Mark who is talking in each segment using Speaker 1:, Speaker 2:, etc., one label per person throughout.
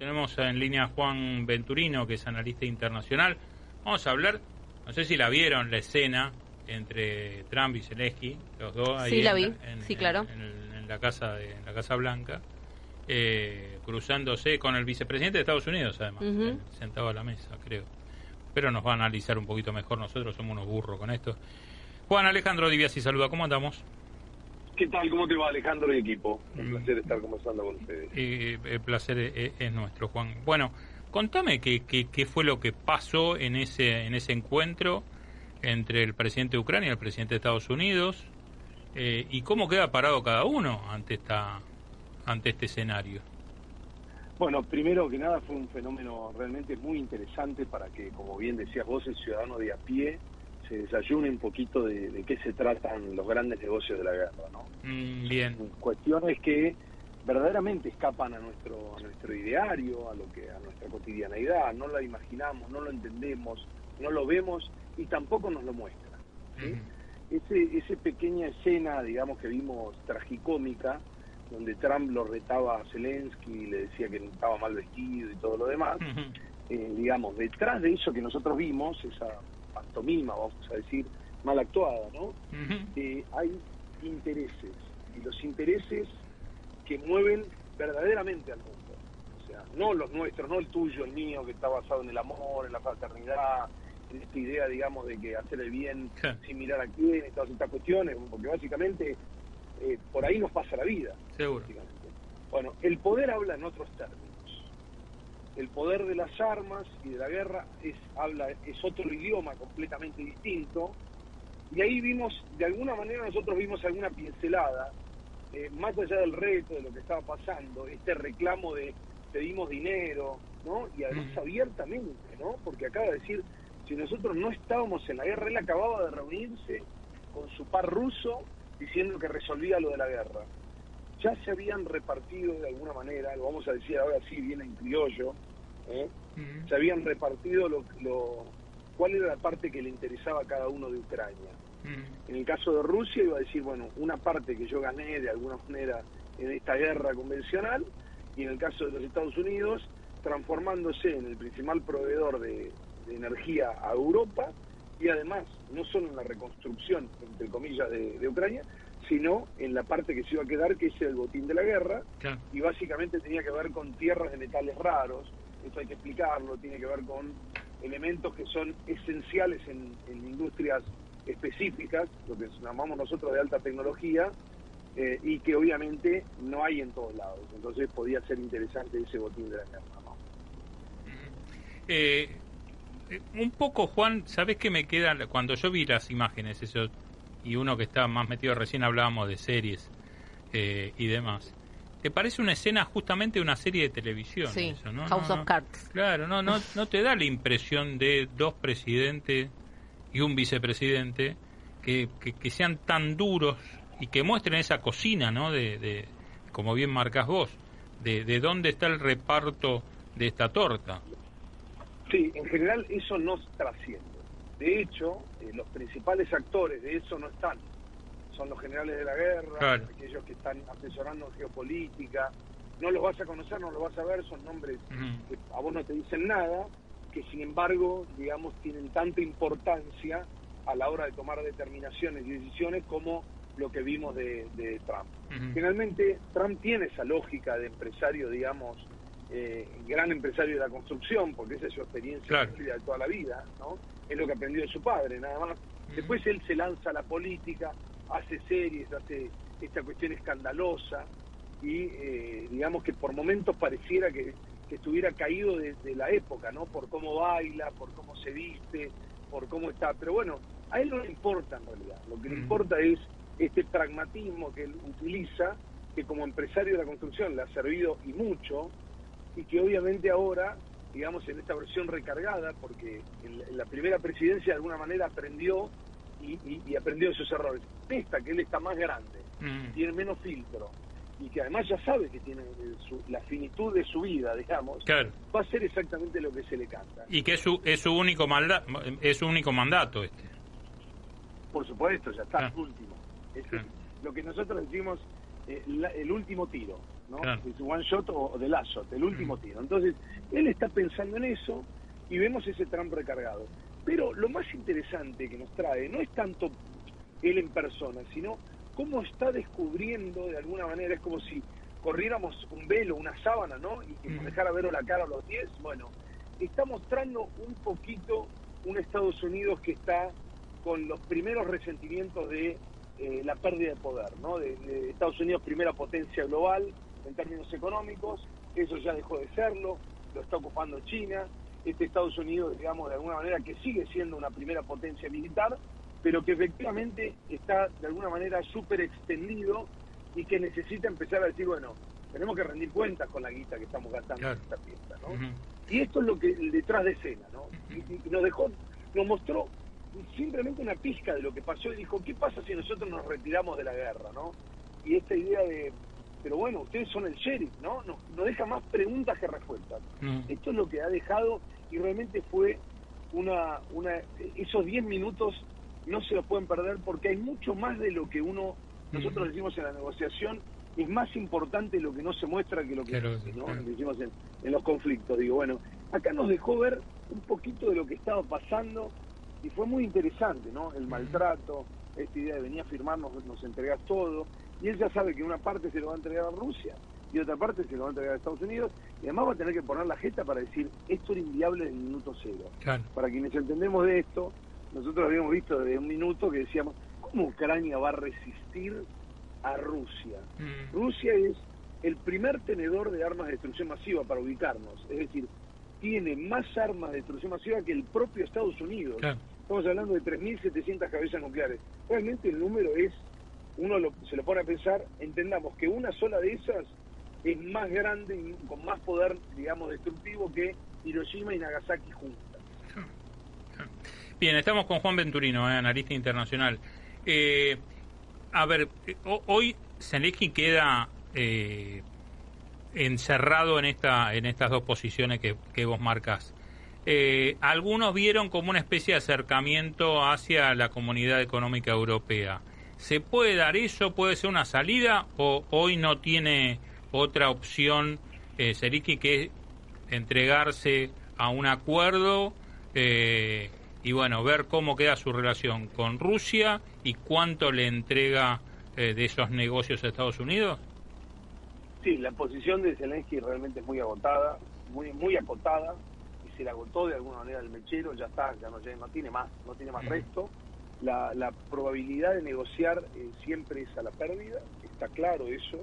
Speaker 1: Tenemos en línea a Juan Venturino, que es analista internacional. Vamos a hablar, no sé si la vieron, la escena entre Trump y Zelensky, los dos ahí.
Speaker 2: Sí, la vi, sí, claro.
Speaker 1: En la Casa Blanca, cruzándose con el vicepresidente de Estados Unidos, además, sentado a la mesa, creo. Pero nos va a analizar un poquito mejor, nosotros somos unos burros con esto. Juan Alejandro Diviasi saluda, ¿cómo andamos?
Speaker 3: ¿Qué tal? ¿Cómo te va, Alejandro y equipo? Un placer estar conversando con ustedes.
Speaker 1: El placer es nuestro, Juan. Bueno, contame qué fue lo que pasó en ese encuentro entre el presidente de Ucrania y el presidente de Estados Unidos, y cómo queda parado cada uno ante este escenario.
Speaker 3: Bueno, primero que nada fue un fenómeno realmente muy interesante para que, como bien decías vos, el ciudadano de a pie se desayune un poquito de qué se tratan los grandes negocios de la guerra, ¿no?
Speaker 1: Bien.
Speaker 3: Cuestiones que verdaderamente escapan a nuestro ideario, a nuestra cotidianeidad. No la imaginamos, no lo entendemos, no lo vemos y tampoco nos lo muestra, ¿sí? Esa pequeña escena, digamos, que vimos tragicómica, donde Trump lo retaba a Zelensky y le decía que estaba mal vestido y todo lo demás, digamos, detrás de eso que nosotros vimos, esa pantomima, vamos a decir, mal actuada, ¿no? Hay intereses, y los intereses que mueven verdaderamente al mundo. O sea, no los nuestros, no el tuyo, el mío, que está basado en el amor, en la fraternidad, en esta idea, digamos, de que hacer el bien sin mirar a quién, y todas estas cuestiones, porque básicamente por ahí nos pasa la vida.
Speaker 1: Seguro.
Speaker 3: Bueno, el poder habla en otros términos. El poder de las armas y de la guerra es otro idioma completamente distinto, y ahí vimos, de alguna manera nosotros vimos alguna pincelada, más allá del reto, de lo que estaba pasando, este reclamo de pedimos dinero, ¿no? Y además abiertamente, ¿no? Porque acaba de decir, si nosotros no estábamos en la guerra, él acababa de reunirse con su par ruso diciendo que resolvía lo de la guerra. Ya se habían repartido de alguna manera, lo vamos a decir ahora sí, bien en criollo, se habían repartido cuál era la parte que le interesaba a cada uno de Ucrania. En el caso de Rusia iba a decir, bueno, una parte que yo gané de alguna manera en esta guerra convencional, y en el caso de los Estados Unidos, transformándose en el principal proveedor de energía a Europa, y además, no solo en la reconstrucción, entre comillas, de Ucrania, sino en la parte que se iba a quedar, que es el botín de la guerra, y básicamente tenía que ver con tierras de metales raros. Esto hay que explicarlo, tiene que ver con elementos que son esenciales en industrias específicas, lo que llamamos nosotros de alta tecnología, y que obviamente no hay en todos lados. Entonces podía ser interesante ese botín de la guerra, ¿no?
Speaker 1: Un poco, Juan, ¿sabés qué me queda? Cuando yo vi las imágenes, eso, y uno que estaba más metido, recién hablábamos de series y demás, ¿te parece una escena justamente de una serie de televisión?
Speaker 2: Sí,
Speaker 1: eso, ¿no?
Speaker 2: House of Cards.
Speaker 1: Claro, no te da la impresión de dos presidentes y un vicepresidente que sean tan duros y que muestren esa cocina, ¿no? De como bien marcás vos, de dónde está el reparto de esta torta.
Speaker 3: Sí, en general eso no trasciende. De hecho, los principales actores de eso no están. Son los generales de la guerra, aquellos que están asesorando en geopolítica. No los vas a conocer, no los vas a ver, son nombres que a vos no te dicen nada, que sin embargo, digamos, tienen tanta importancia a la hora de tomar determinaciones y decisiones como lo que vimos de Trump. Finalmente, Trump tiene esa lógica de empresario, digamos, gran empresario de la construcción, porque esa es su experiencia de toda la vida, ¿no? Es lo que aprendió de su padre, nada más. Después él se lanza a la política, hace series, hace esta cuestión escandalosa, y digamos que por momentos pareciera que estuviera caído de la época, ¿no? Por cómo baila, por cómo se viste, por cómo está. Pero bueno, a él no le importa en realidad. Lo que le importa es este pragmatismo que él utiliza, que como empresario de la construcción le ha servido y mucho, y que obviamente ahora, digamos, en esta versión recargada, porque en la primera presidencia de alguna manera aprendió y aprendió de sus errores. Esta, que él está más grande, tiene menos filtro, y que además ya sabe que tiene la finitud de su vida, digamos, va a ser exactamente lo que se le canta.
Speaker 1: Y que es su único mandato este.
Speaker 3: Por supuesto, ya está, último. Es lo que nosotros decimos, el último tiro, ¿no?
Speaker 1: Claro.
Speaker 3: Es one shot o the last shot, el último tiro. Entonces, él está pensando en eso y vemos ese Trump recargado. Pero lo más interesante que nos trae no es tanto él en persona, sino cómo está descubriendo de alguna manera, es como si corriéramos un velo, una sábana, ¿no? Y que nos dejara ver la cara a los 10. Bueno, está mostrando un poquito un Estados Unidos que está con los primeros resentimientos de la pérdida de poder, ¿no? De Estados Unidos, primera potencia global en términos económicos, eso ya dejó de serlo, lo está ocupando China. Este Estados Unidos, digamos, de alguna manera que sigue siendo una primera potencia militar, pero que efectivamente está de alguna manera súper extendido y que necesita empezar a decir, bueno, tenemos que rendir cuentas con la guita que estamos gastando en esta fiesta, ¿no? Y esto es lo que detrás de escena, ¿no? Y nos mostró simplemente una pizca de lo que pasó y dijo, ¿qué pasa si nosotros nos retiramos de la guerra, ¿no? Y esta idea de, pero bueno, ustedes son el sheriff, ¿no? Nos deja más preguntas que respuestas. Esto es lo que ha dejado y realmente fue esos 10 minutos no se los pueden perder porque hay mucho más de lo que nosotros decimos en la negociación, es más importante lo que no se muestra que lo que dice, ¿no? Decimos en los conflictos. Digo, bueno, acá nos dejó ver un poquito de lo que estaba pasando y fue muy interesante, ¿no? El maltrato, esta idea de venir a firmarnos, nos entregás todo, y él ya sabe que una parte se lo va a entregar a Rusia y otra parte se lo va a entregar a Estados Unidos, y además va a tener que poner la jeta para decir, esto era inviable desde el minuto cero. Claro. Para quienes entendemos de esto, nosotros habíamos visto desde un minuto que decíamos, ¿cómo Ucrania va a resistir a Rusia? Rusia es el primer tenedor de armas de destrucción masiva, para ubicarnos, es decir, tiene más armas de destrucción masiva que el propio Estados Unidos. Claro. Estamos hablando de 3.700 cabezas nucleares. Realmente el número es, se lo pone a pensar, entendamos que una sola de esas es más grande y con más poder, digamos, destructivo que Hiroshima y Nagasaki juntas.
Speaker 1: Bien, estamos con Juan Venturino, analista internacional. A ver, hoy Zelensky queda encerrado en estas dos posiciones que vos marcás. Algunos vieron como una especie de acercamiento hacia la Comunidad Económica Europea. ¿Se puede dar eso? ¿Puede ser una salida? ¿O hoy no tiene otra opción Zelensky que entregarse a un acuerdo y bueno, ver cómo queda su relación con Rusia y cuánto le entrega de esos negocios a Estados Unidos?
Speaker 3: Sí, la posición de Zelensky realmente es muy agotada, muy acotada, y se la agotó de alguna manera el mechero, ya está, ya no tiene más resto. La probabilidad de negociar siempre es a la pérdida, está claro eso,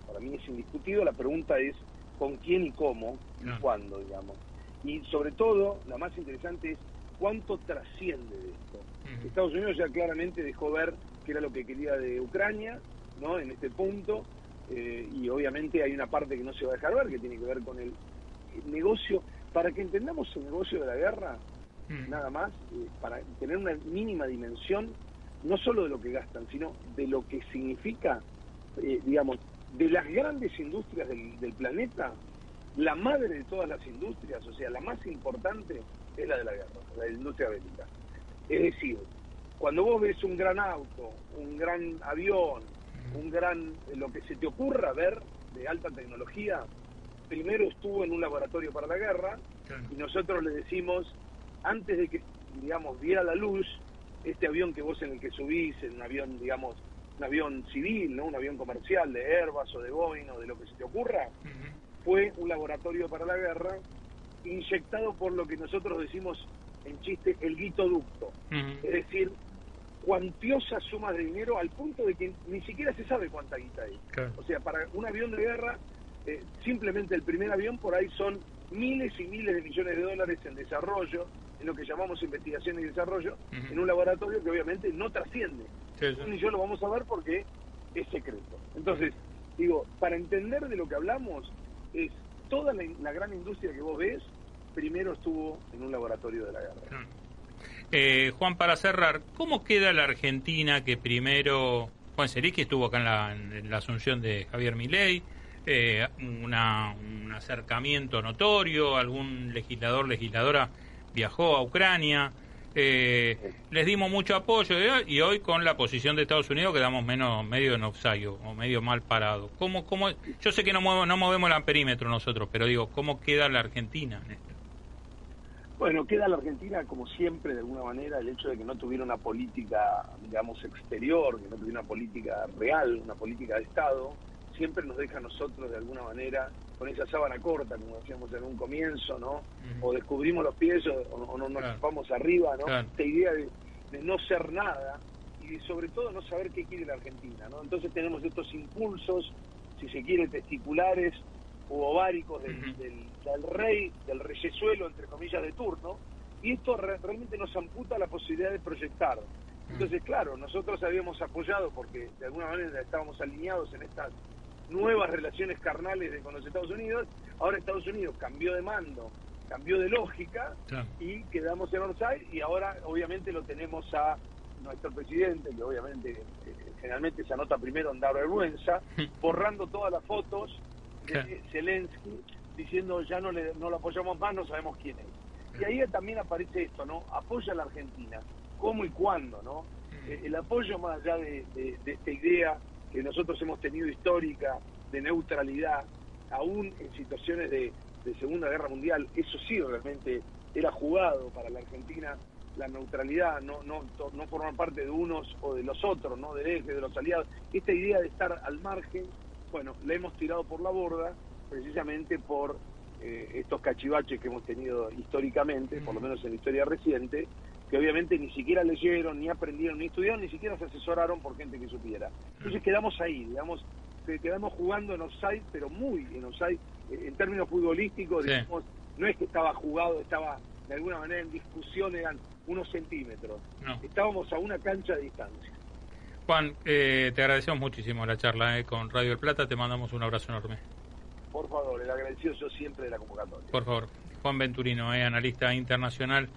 Speaker 3: para mí es indiscutido. La pregunta es con quién y cómo y cuándo, digamos. Y sobre todo, la más interesante es cuánto trasciende de esto. Estados Unidos ya claramente dejó ver que era lo que quería de Ucrania, ¿no? En este punto, y obviamente hay una parte que no se va a dejar ver, que tiene que ver con el negocio. Para que entendamos el negocio de la guerra, nada más, para tener una mínima dimensión, no solo de lo que gastan, sino de lo que significa, digamos, de las grandes industrias del planeta, la madre de todas las industrias, o sea, la más importante es la de la guerra, la industria bélica. Es decir, cuando vos ves un gran auto, un gran avión, lo que se te ocurra ver de alta tecnología, primero estuvo en un laboratorio para la guerra, y nosotros le decimos, antes de que, digamos, viera la luz, este avión que vos en el que subís, en un avión, digamos, un avión civil, ¿no? Un avión comercial de Airbus o de Boeing o de lo que se te ocurra, fue un laboratorio para la guerra, inyectado por lo que nosotros decimos en chiste, el guitoducto. Es decir, cuantiosas sumas de dinero al punto de que ni siquiera se sabe cuánta guita hay. O sea, para un avión de guerra, simplemente el primer avión por ahí son miles y miles de millones de dólares en desarrollo, en lo que llamamos investigación y desarrollo, en un laboratorio que obviamente no trasciende. Ni yo lo vamos a ver porque es secreto. Entonces, digo, para entender de lo que hablamos, es toda la gran industria que vos ves, primero estuvo en un laboratorio de la guerra.
Speaker 1: Juan, para cerrar, ¿cómo queda la Argentina que primero, Juan Zelensky estuvo acá en la asunción de Javier Milei, un acercamiento notorio, algún legisladora viajó a Ucrania, les dimos mucho apoyo y hoy con la posición de Estados Unidos quedamos medio en offside o medio mal parado. ¿Cómo? Yo sé que no movemos el perímetro nosotros, pero digo, ¿cómo queda la Argentina en esto?
Speaker 3: Bueno, queda la Argentina como siempre, de alguna manera, el hecho de que no tuviera una política, digamos, exterior, que no tuviera una política real, una política de Estado, siempre nos deja a nosotros, de alguna manera, con esa sábana corta, como decíamos en un comienzo, ¿no? O descubrimos los pies o no nos vamos arriba, ¿no?
Speaker 1: Claro.
Speaker 3: Esta idea de no ser nada y sobre todo no saber qué quiere la Argentina, ¿no? Entonces tenemos estos impulsos, si se quiere, testiculares o ováricos del rey, del reyesuelo, entre comillas, de turno, y esto realmente nos amputa la posibilidad de proyectar. Entonces, claro, nosotros habíamos apoyado, porque de alguna manera estábamos alineados en estas nuevas relaciones carnales con los Estados Unidos. Ahora Estados Unidos cambió de mando, cambió de lógica, y quedamos en offside, y ahora obviamente lo tenemos a nuestro presidente, que obviamente generalmente se anota primero en dar vergüenza, borrando todas las fotos de Zelensky, diciendo ya no lo apoyamos más, no sabemos quién es. Y ahí también aparece esto, ¿no? Apoya a la Argentina, ¿cómo y cuándo, no? El apoyo, más allá de esta idea que nosotros hemos tenido histórica de neutralidad, aún en situaciones de Segunda Guerra Mundial, eso sí realmente era jugado para la Argentina, la neutralidad, no formar parte de unos o de los otros, no del eje, de los aliados. Esta idea de estar al margen, bueno, la hemos tirado por la borda precisamente por estos cachivaches que hemos tenido históricamente, por lo menos en la historia reciente, que obviamente ni siquiera leyeron, ni aprendieron, ni estudiaron, ni siquiera se asesoraron por gente que supiera. Entonces quedamos ahí, digamos, quedamos jugando en offside, pero muy en offside, en términos futbolísticos, digamos, no es que estaba jugado, estaba de alguna manera en discusión, eran unos centímetros. No. Estábamos a una cancha de distancia.
Speaker 1: Juan, te agradecemos muchísimo la charla con Radio del Plata, te mandamos un abrazo enorme.
Speaker 3: Por favor, el agradecido yo siempre de la convocatoria.
Speaker 1: Por favor. Juan Venturino, analista internacional.